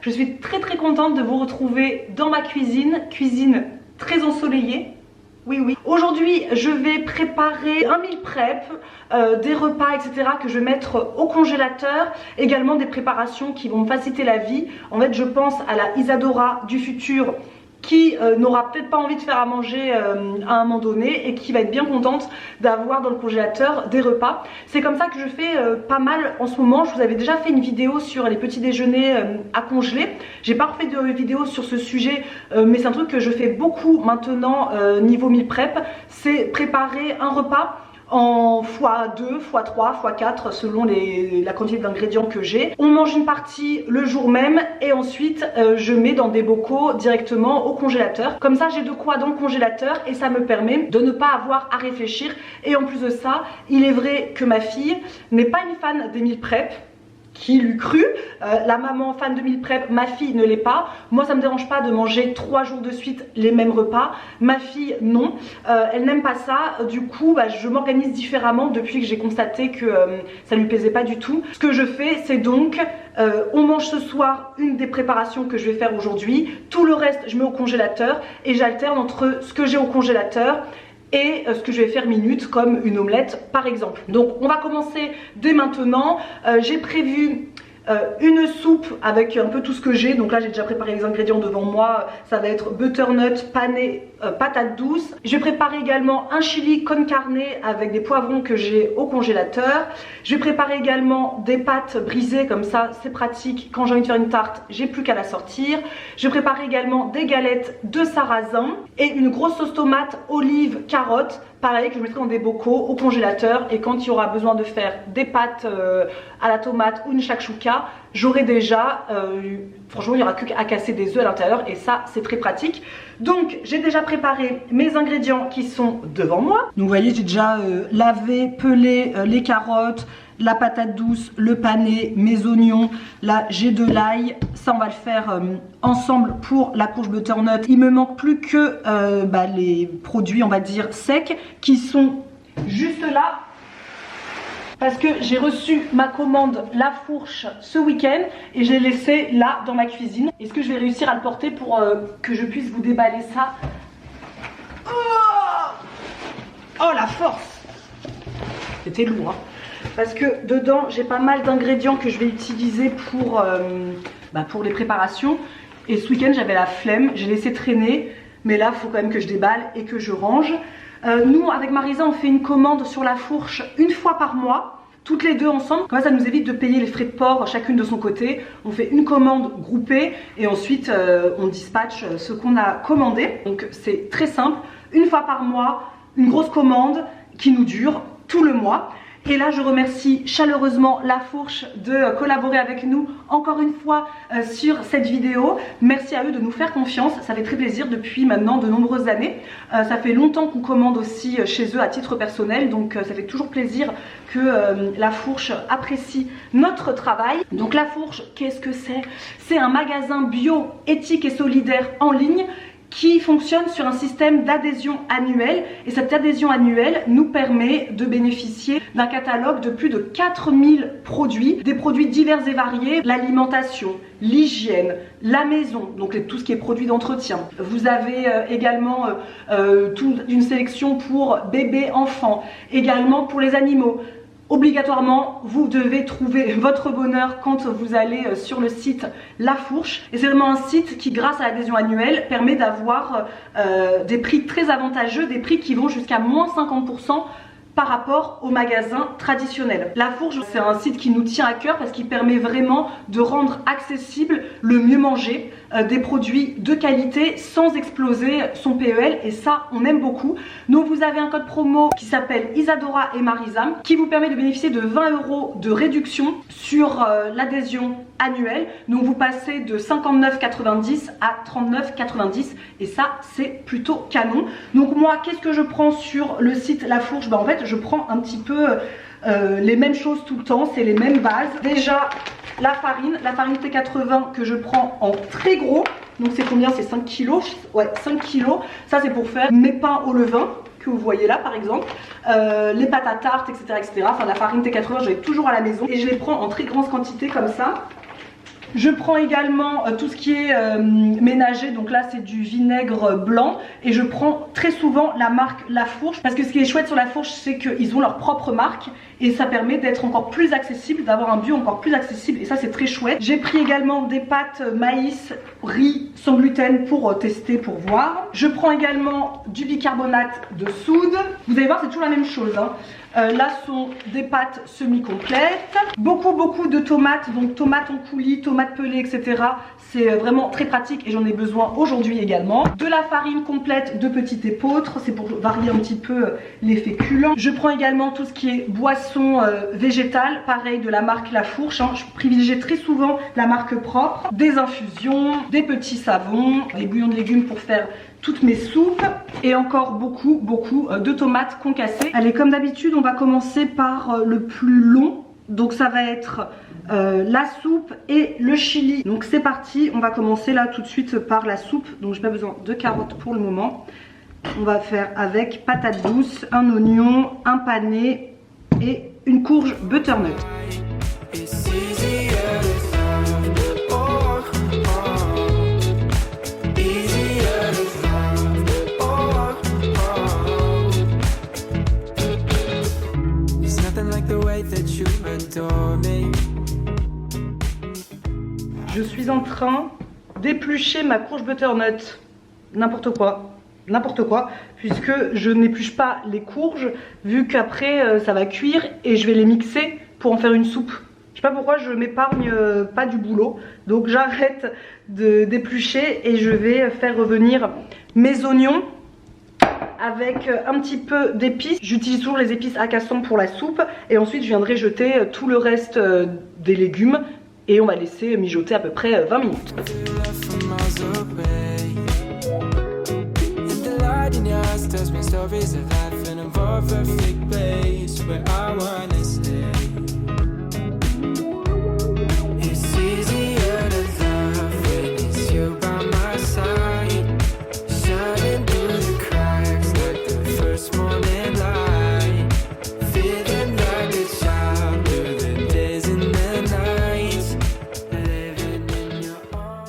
Je suis très contente de vous retrouver dans ma cuisine, cuisine très ensoleillée. Oui, oui. Aujourd'hui, je vais préparer un meal prep, des repas, etc. que je vais mettre au congélateur. Également des préparations qui vont me faciliter la vie. En fait, je pense à la Isadora du futur qui n'aura peut-être pas envie de faire à manger à un moment donné et qui va être bien contente d'avoir dans le congélateur des repas. C'est comme ça que je fais pas mal en ce moment. Je vous avais déjà fait une vidéo sur les petits déjeuners à congeler. J'ai pas refait de vidéo sur ce sujet, mais c'est un truc que je fais beaucoup maintenant niveau meal prep. C'est préparer un repas en x2, x3, x4 selon la quantité d'ingrédients que j'ai. On mange une partie le jour même et ensuite je mets dans des bocaux directement au congélateur. Comme ça j'ai de quoi dans le congélateur et ça me permet de ne pas avoir à réfléchir. Et en plus de ça, il est vrai que ma fille n'est pas une fan des meal prep. Qui l'eût cru, la maman fan de meal prep, ma fille ne l'est pas. Moi ça me dérange pas de manger 3 jours de suite les mêmes repas. Ma fille non, elle n'aime pas ça. Du coup je m'organise différemment depuis que j'ai constaté que ça lui plaisait pas du tout. Ce que je fais c'est donc on mange ce soir une des préparations que je vais faire aujourd'hui. Tout le reste je mets au congélateur et j'alterne entre ce que j'ai au congélateur et ce que je vais faire minute comme une omelette par exemple. Donc on va commencer dès maintenant. J'ai prévu une soupe avec un peu tout ce que j'ai. Donc là j'ai déjà préparé les ingrédients devant moi. Ça va être butternut, pané, patates douces. Je vais préparer également un chili con carne avec des poivrons que j'ai au congélateur. Je vais préparer également des pâtes brisées, comme ça c'est pratique. Quand j'ai envie de faire une tarte, j'ai plus qu'à la sortir. Je vais préparer également des galettes de sarrasin et une grosse sauce tomate, olive, carotte. Pareil, que je mettrai dans des bocaux au congélateur, et quand il y aura besoin de faire des pâtes à la tomate ou une shakshuka, j'aurai déjà, franchement il n'y aura que à casser des œufs à l'intérieur et ça c'est très pratique. Donc j'ai déjà préparé mes ingrédients qui sont devant moi. Donc vous voyez j'ai déjà lavé, pelé les carottes, la patate douce, le pané, mes oignons. Là j'ai de l'ail, ça on va le faire ensemble pour la courge butternut. Il me manque plus que les produits on va dire secs qui sont juste là. Parce que j'ai reçu ma commande La Fourche ce week-end et je l'ai laissé là dans ma cuisine. Est-ce que je vais réussir à le porter pour que je puisse vous déballer ça? Oh la force! C'était lourd hein. Parce que dedans j'ai pas mal d'ingrédients que je vais utiliser pour les préparations. Et ce week-end j'avais la flemme, j'ai laissé traîner. Mais là il faut quand même que je déballe et que je range. Nous avec Marisa on fait une commande sur La Fourche une fois par mois, toutes les deux ensemble. Comme ça nous évite de payer les frais de port chacune de son côté. On fait une commande groupée et ensuite on dispatche ce qu'on a commandé. Donc c'est très simple, une fois par mois, une grosse commande qui nous dure tout le mois. Et là je remercie chaleureusement La Fourche de collaborer avec nous encore une fois sur cette vidéo. Merci à eux de nous faire confiance, ça fait très plaisir depuis maintenant de nombreuses années. Ça fait longtemps qu'on commande aussi chez eux à titre personnel, donc ça fait toujours plaisir que La Fourche apprécie notre travail. Donc La Fourche, qu'est-ce que c'est? C'est un magasin bio, éthique et solidaire en ligne qui fonctionne sur un système d'adhésion annuelle, et cette adhésion annuelle nous permet de bénéficier d'un catalogue de plus de 4000 produits, des produits divers et variés, l'alimentation, l'hygiène, la maison, donc tout ce qui est produits d'entretien. Vous avez également toute une sélection pour bébés, enfants, également pour les animaux. Obligatoirement, vous devez trouver votre bonheur quand vous allez sur le site La Fourche. Et c'est vraiment un site qui, grâce à l'adhésion annuelle, permet d'avoir des prix très avantageux, des prix qui vont jusqu'à moins 50% par rapport au magasin traditionnel. La Fourche, c'est un site qui nous tient à cœur parce qu'il permet vraiment de rendre accessible le mieux manger, des produits de qualité sans exploser son PEL, et ça on aime beaucoup. Donc vous avez un code promo qui s'appelle Isadora et Marisa qui vous permet de bénéficier de 20 € de réduction sur l'adhésion annuelle. Donc vous passez de 59,90 à 39,90 et ça c'est plutôt canon. Donc moi qu'est-ce que je prends sur le site La Fourche? En fait je prends un petit peu les mêmes choses tout le temps, c'est les mêmes bases. Déjà la farine T80 que je prends en très gros, donc c'est combien? C'est 5 kg, ouais 5 kg. Ça c'est pour faire mes pains au levain que vous voyez là par exemple, les pâtes à tarte, etc., etc. Enfin la farine T80 j'en ai toujours à la maison et je les prends en très grande quantité comme ça. Je prends également tout ce qui est ménager, donc là c'est du vinaigre blanc et je prends très souvent la marque La Fourche parce que ce qui est chouette sur La Fourche c'est qu'ils ont leur propre marque et ça permet d'être encore plus accessible, d'avoir un bio encore plus accessible et ça c'est très chouette. J'ai pris également des pâtes maïs, riz sans gluten pour tester, pour voir. Je prends également du bicarbonate de soude. Vous allez voir c'est toujours la même chose hein. Là sont des pâtes semi-complètes. Beaucoup de tomates, donc tomates en coulis, tomates pelées, etc. C'est vraiment très pratique et j'en ai besoin aujourd'hui également. De la farine complète de petite épeautre, c'est pour varier un petit peu les féculents. Je prends également tout ce qui est boisson végétale, pareil de la marque La Fourche. Hein. Je privilégie très souvent la marque propre. Des infusions, des petits savons, des bouillons de légumes pour faire toutes mes soupes et encore beaucoup de tomates concassées. Allez, comme d'habitude on va commencer par le plus long, donc ça va être la soupe et le chili. Donc c'est parti, on va commencer là tout de suite par la soupe. Donc j'ai pas besoin de carottes pour le moment. On va faire avec patates douces, un oignon, un pané et une courge butternut. Je suis en train d'éplucher ma courge butternut. N'importe quoi, puisque je n'épluche pas les courges, vu qu'après ça va cuire et je vais les mixer pour en faire une soupe. Je sais pas pourquoi je m'épargne pas du boulot, donc j'arrête d'éplucher et je vais faire revenir mes oignons avec un petit peu d'épices. J'utilise toujours les épices Acasson pour la soupe et ensuite je viendrai jeter tout le reste des légumes et on va laisser mijoter à peu près 20 minutes.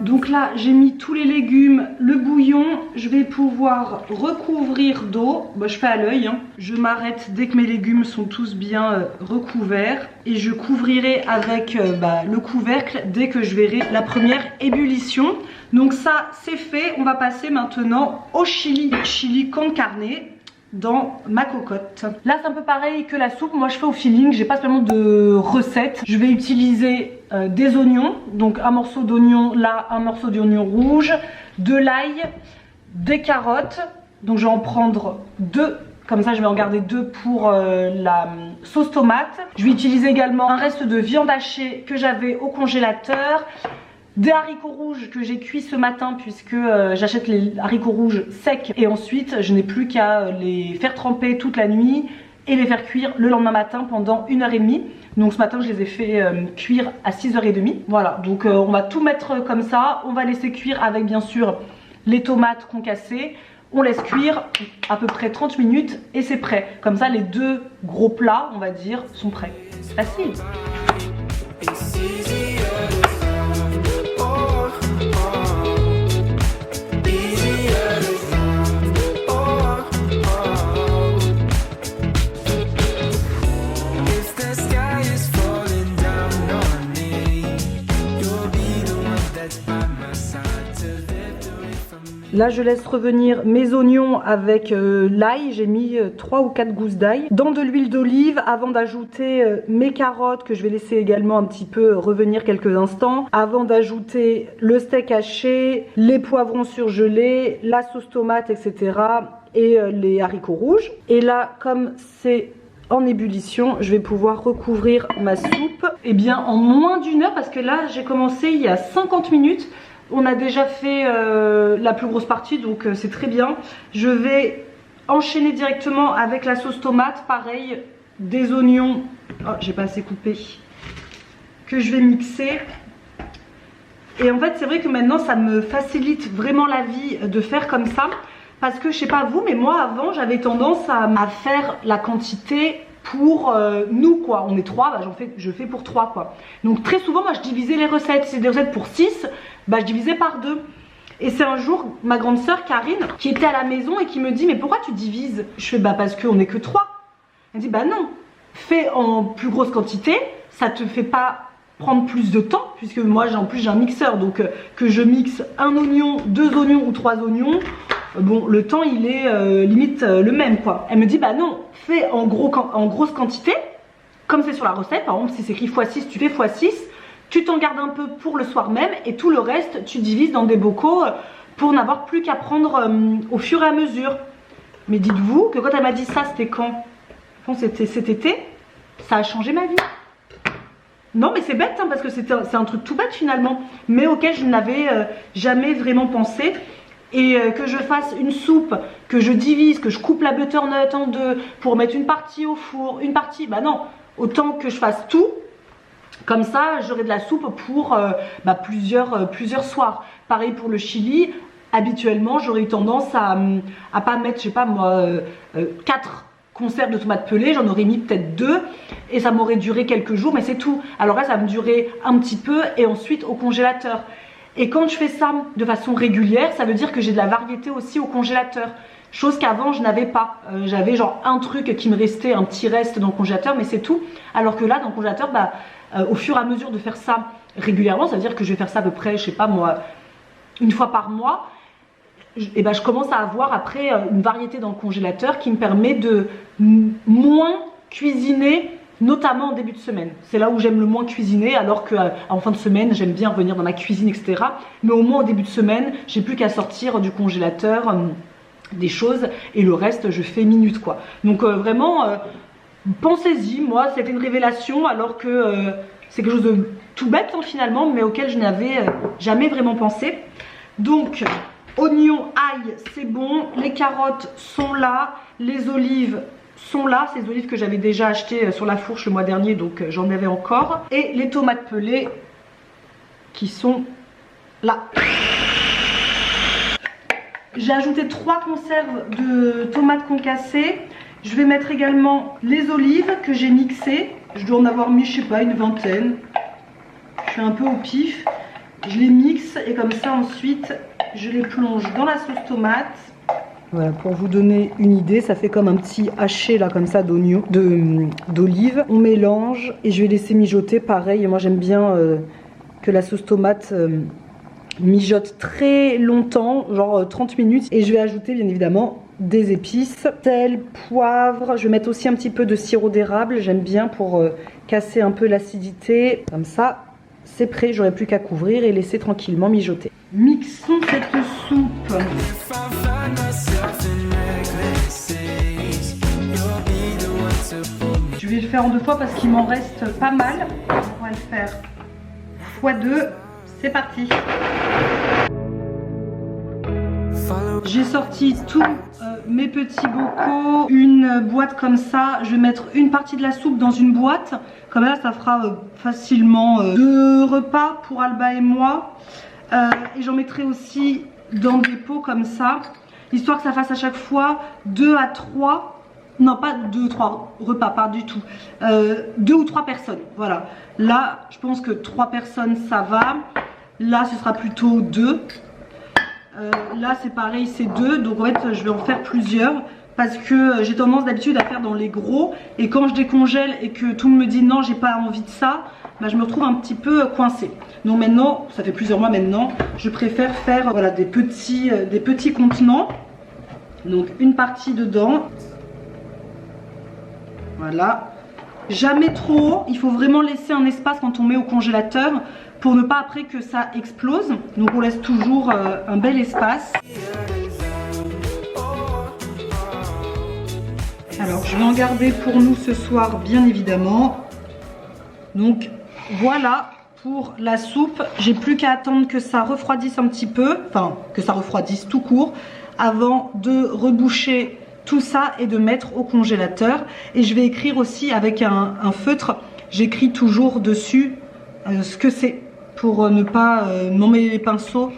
Donc là j'ai mis tous les légumes, le bouillon, je vais pouvoir recouvrir d'eau, bah, je fais à l'œil, hein. Je m'arrête dès que mes légumes sont tous bien recouverts et je couvrirai avec le couvercle dès que je verrai la première ébullition. Donc ça c'est fait, on va passer maintenant au chili con carne dans ma cocotte. Là c'est un peu pareil que la soupe, moi je fais au feeling, j'ai pas spécialement de recette. Je vais utiliser des oignons, donc un morceau d'oignon là, un morceau d'oignon rouge, de l'ail, des carottes, donc je vais en prendre 2, comme ça je vais en garder 2 pour la sauce tomate. Je vais utiliser également un reste de viande hachée que j'avais au congélateur, des haricots rouges que j'ai cuits ce matin puisque j'achète les haricots rouges secs et ensuite je n'ai plus qu'à les faire tremper toute la nuit et les faire cuire le lendemain matin pendant 1h30. Donc ce matin je les ai fait cuire à 6h30. Voilà, donc on va tout mettre comme ça, on va laisser cuire avec bien sûr les tomates concassées. On laisse cuire à peu près 30 minutes et c'est prêt. Comme ça les 2 gros plats on va dire sont prêts. Facile. Là je laisse revenir mes oignons avec l'ail, j'ai mis 3 ou 4 gousses d'ail dans de l'huile d'olive avant d'ajouter mes carottes que je vais laisser également un petit peu revenir quelques instants, avant d'ajouter le steak haché, les poivrons surgelés, la sauce tomate etc. et les haricots rouges. Et là comme c'est en ébullition, je vais pouvoir recouvrir ma soupe et bien en moins d'1 heure parce que là j'ai commencé il y a 50 minutes. On a déjà fait la plus grosse partie donc c'est très bien. Je vais enchaîner directement avec la sauce tomate, pareil, des oignons, oh, j'ai pas assez coupé, que je vais mixer. Et en fait c'est vrai que maintenant ça me facilite vraiment la vie de faire comme ça. Parce que je sais pas vous mais moi avant j'avais tendance à faire la quantité pour nous quoi. On est 3, bah, je fais pour 3 quoi. Donc très souvent moi je divisais les recettes. Si c'est des recettes pour 6, bah, je divisais par 2. Et c'est un jour ma grande soeur Karine qui était à la maison et qui me dit mais pourquoi tu divises? Je fais bah parce qu'on n'est que 3. Elle dit bah non, fais en plus grosse quantité, ça te fait pas prendre plus de temps, puisque moi en plus j'ai un mixeur, donc que je mixe un oignon, 2 oignons ou 3 oignons, bon le temps il est limite le même quoi. Elle me dit bah non, fais en grosse quantité, comme c'est sur la recette, par exemple si c'est écrit x6, tu fais x6, tu t'en gardes un peu pour le soir même et tout le reste tu divises dans des bocaux pour n'avoir plus qu'à prendre au fur et à mesure. Mais dites-vous que quand elle m'a dit ça, c'était quand? Bon, c'était cet été, ça a changé ma vie. Non mais c'est bête hein, parce que c'est un truc tout bête finalement, mais auquel je n'avais jamais vraiment pensé. Et que je fasse une soupe, que je divise, que je coupe la butternut en 2 pour mettre une partie au four, une partie, bah non, autant que je fasse tout. Comme ça j'aurai de la soupe pour plusieurs soirs. Pareil pour le chili, habituellement j'aurais eu tendance à pas mettre, je sais pas moi, 4 conserves de tomates pelées, j'en aurais mis peut-être 2 et ça m'aurait duré quelques jours, mais c'est tout. Alors là ça va me durer un petit peu et ensuite au congélateur. Et quand je fais ça de façon régulière, ça veut dire que j'ai de la variété aussi au congélateur. Chose qu'avant je n'avais pas. J'avais genre un truc qui me restait, un petit reste dans le congélateur, mais c'est tout. Alors que là dans le congélateur, au fur et à mesure de faire ça régulièrement, ça veut dire que je vais faire ça à peu près, je sais pas moi, une fois par mois. Et ben je commence à avoir après une variété dans le congélateur qui me permet de moins cuisiner, notamment en début de semaine. C'est là où j'aime le moins cuisiner, alors qu'en fin de semaine j'aime bien revenir dans ma cuisine, etc. Mais au moins au début de semaine, j'ai plus qu'à sortir du congélateur des choses et le reste je fais minute quoi. Donc vraiment pensez-y, moi c'était une révélation alors que c'est quelque chose de tout bête hein, finalement, mais auquel je n'avais jamais vraiment pensé. Donc oignons, ail, c'est bon, les carottes sont là, les olives sont là, ces olives que j'avais déjà achetées sur la fourche le mois dernier, donc j'en avais encore, et les tomates pelées qui sont là. J'ai ajouté 3 conserves de tomates concassées. Je vais mettre également les olives que j'ai mixées. Je dois en avoir mis, je sais pas, une vingtaine. Je fais un peu au pif. Je les mixe et comme ça ensuite je les plonge dans la sauce tomate. Voilà, pour vous donner une idée, ça fait comme un petit haché là comme ça d'oignon, d'olive. On mélange et je vais laisser mijoter pareil. Moi j'aime bien que la sauce tomate mijote très longtemps, genre 30 minutes. Et je vais ajouter bien évidemment des épices, sel, poivre. Je vais mettre aussi un petit peu de sirop d'érable, j'aime bien pour casser un peu l'acidité. Comme ça, c'est prêt, j'aurai plus qu'à couvrir et laisser tranquillement mijoter. Mixons cette soupe. Je vais le faire en 2 fois parce qu'il m'en reste pas mal. On va le faire x2. C'est parti. J'ai sorti tous mes petits bocaux, une boîte comme ça. Je vais mettre une partie de la soupe dans une boîte. Comme ça fera facilement 2 repas pour Alba et moi. Et j'en mettrai aussi dans des pots comme ça, histoire que ça fasse à chaque fois 2 à 3, non pas 2-3 repas, pas du tout, 2 ou 3 personnes, voilà. Là je pense que 3 personnes ça va, là ce sera plutôt 2, là c'est pareil, c'est 2, donc en fait je vais en faire plusieurs. Parce que j'ai tendance d'habitude à faire dans les gros, et quand je décongèle et que tout le monde me dit non j'ai pas envie de ça, bah, je me retrouve un petit peu coincée. Donc maintenant, ça fait plusieurs mois maintenant, je préfère faire voilà, des petits contenants. Donc une partie dedans. Voilà. Jamais trop haut, il faut vraiment laisser un espace quand on met au congélateur pour ne pas après que ça explose. Donc on laisse toujours un bel espace. Alors je vais en garder pour nous ce soir bien évidemment. Donc voilà pour la soupe. J'ai plus qu'à attendre que ça refroidisse un petit peu, enfin que ça refroidisse tout court, avant de reboucher tout ça et de mettre au congélateur. Et je vais écrire aussi avec un feutre, j'écris toujours dessus ce que c'est pour ne pas m'emmêler les pinceaux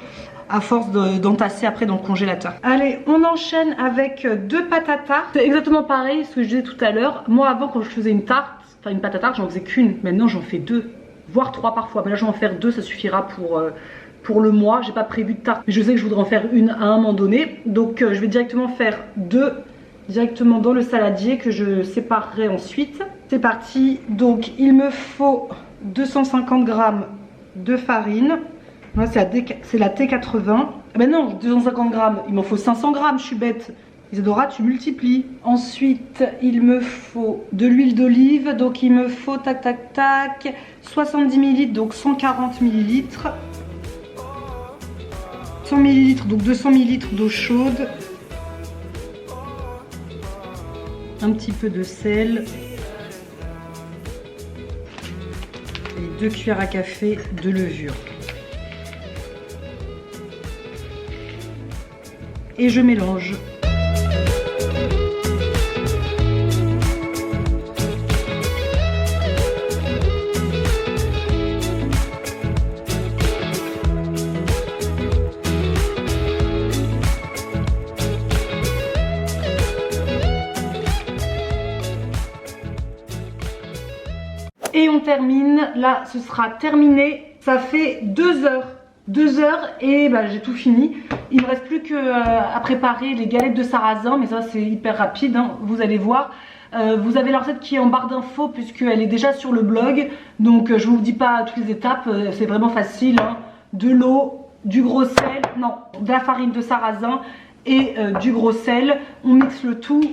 à force d'entasser après dans le congélateur. Allez, on enchaîne avec 2 pâtes à tarte. C'est exactement pareil ce que je disais tout à l'heure. Moi avant quand je faisais une tarte, enfin une pâte à tarte, j'en faisais qu'une. Maintenant j'en fais 2, voire 3 parfois. Mais là je vais en faire 2, ça suffira pour le mois. J'ai pas prévu de tarte, mais je sais que je voudrais en faire une à un moment donné. Donc je vais directement faire 2 directement dans le saladier que je séparerai ensuite. C'est parti. Donc il me faut 250 g de farine. Moi c'est la T80. Ah ben non, 250 g, il m'en faut 500 g, je suis bête. Isadora, tu multiplies. Ensuite, il me faut de l'huile d'olive. Donc il me faut tac tac tac 70 ml, donc 140 ml. 100 ml, donc 200 ml d'eau chaude. Un petit peu de sel. Et 2 cuillères à café de levure. Et je mélange. Et on termine, là ce sera terminé, ça fait 2 heures. 2 heures et bah, j'ai tout fini. Il ne me reste plus qu'à préparer les galettes de sarrasin, mais ça c'est hyper rapide, hein, vous allez voir. Vous avez la recette qui est en barre d'infos puisqu'elle est déjà sur le blog. Donc je ne vous dis pas toutes les étapes, c'est vraiment facile. Hein. De l'eau, du gros sel, non, de la farine de sarrasin et du gros sel. On mixe le tout,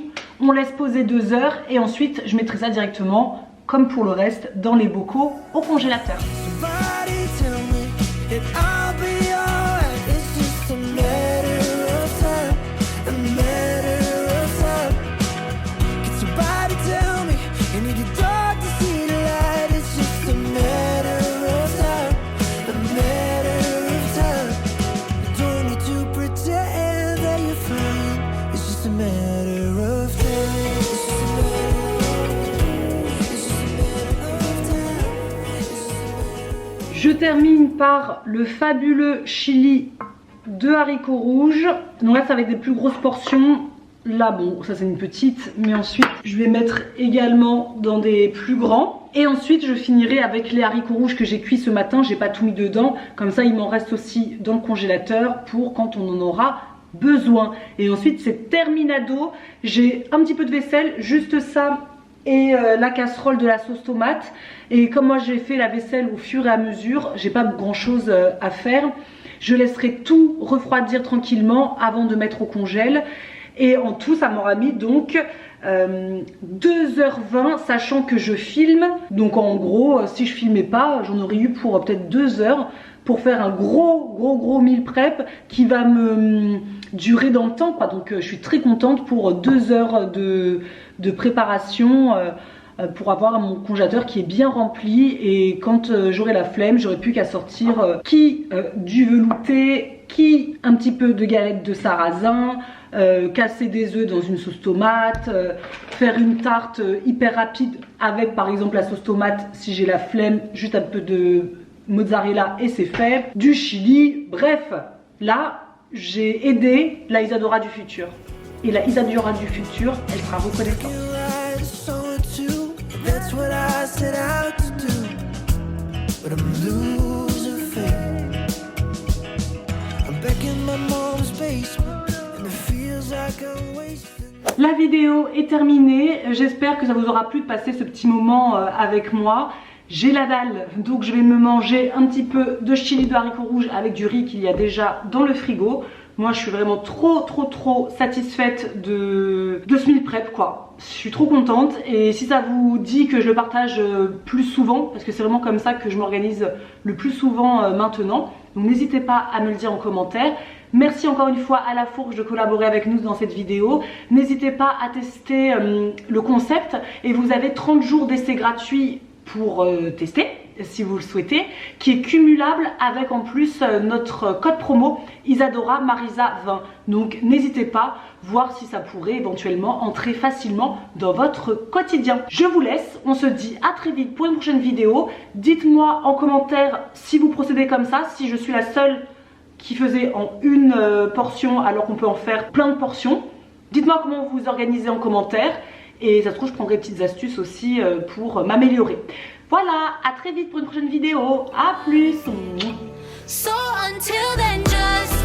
on laisse poser 2 heures et ensuite je mettrai ça directement, comme pour le reste, dans les bocaux au congélateur. Je termine par le fabuleux chili de haricots rouges. Donc là ça va être des plus grosses portions. Là bon ça c'est une petite, mais ensuite je vais mettre également dans des plus grands. Et ensuite je finirai avec les haricots rouges que j'ai cuits ce matin. J'ai pas tout mis dedans, comme ça il m'en reste aussi dans le congélateur pour quand on en aura besoin. Et ensuite c'est terminado. J'ai un petit peu de vaisselle, juste ça et la casserole de la sauce tomate. Et comme moi j'ai fait la vaisselle au fur et à mesure, j'ai pas grand chose à faire. Je laisserai tout refroidir tranquillement avant de mettre au congèle. Et en tout ça m'aura mis donc 2h20, sachant que je filme. Donc en gros si je filmais pas, j'en aurais eu pour peut-être 2 heures pour faire un gros meal prep qui va me durer dans le temps quoi. Donc je suis très contente pour 2 heures de préparation pour avoir mon congélateur qui est bien rempli. Et quand j'aurai la flemme, j'aurai plus qu'à sortir du velouté, un petit peu de galettes de sarrasin, casser des œufs dans une sauce tomate, faire une tarte hyper rapide avec par exemple la sauce tomate si j'ai la flemme, juste un peu de mozzarella et c'est fait, du chili. Bref, là j'ai aidé la Isadora du futur. Et la Isadora du futur, elle sera reconnaissante. La vidéo est terminée, j'espère que ça vous aura plu de passer ce petit moment avec moi. J'ai la dalle, donc je vais me manger un petit peu de chili de haricots rouges avec du riz qu'il y a déjà dans le frigo. Moi je suis vraiment trop satisfaite de ce meal prep quoi. Je suis trop contente et si ça vous dit que je le partage plus souvent, parce que c'est vraiment comme ça que je m'organise le plus souvent maintenant, donc n'hésitez pas à me le dire en commentaire. Merci encore une fois à La Fourche de collaborer avec nous dans cette vidéo. N'hésitez pas à tester le concept et vous avez 30 jours d'essai gratuit pour tester si vous le souhaitez, qui est cumulable avec en plus notre code promo Isadora Marisa 20. Donc n'hésitez pas, voir si ça pourrait éventuellement entrer facilement dans votre quotidien. Je vous laisse, on se dit à très vite pour une prochaine vidéo. Dites-moi en commentaire si vous procédez comme ça, si je suis la seule qui faisait en une portion alors qu'on peut en faire plein de portions. Dites-moi comment vous vous organisez en commentaire et ça se trouve je prendrai des petites astuces aussi pour m'améliorer. Voilà, à très vite pour une prochaine vidéo. À plus. So until then, just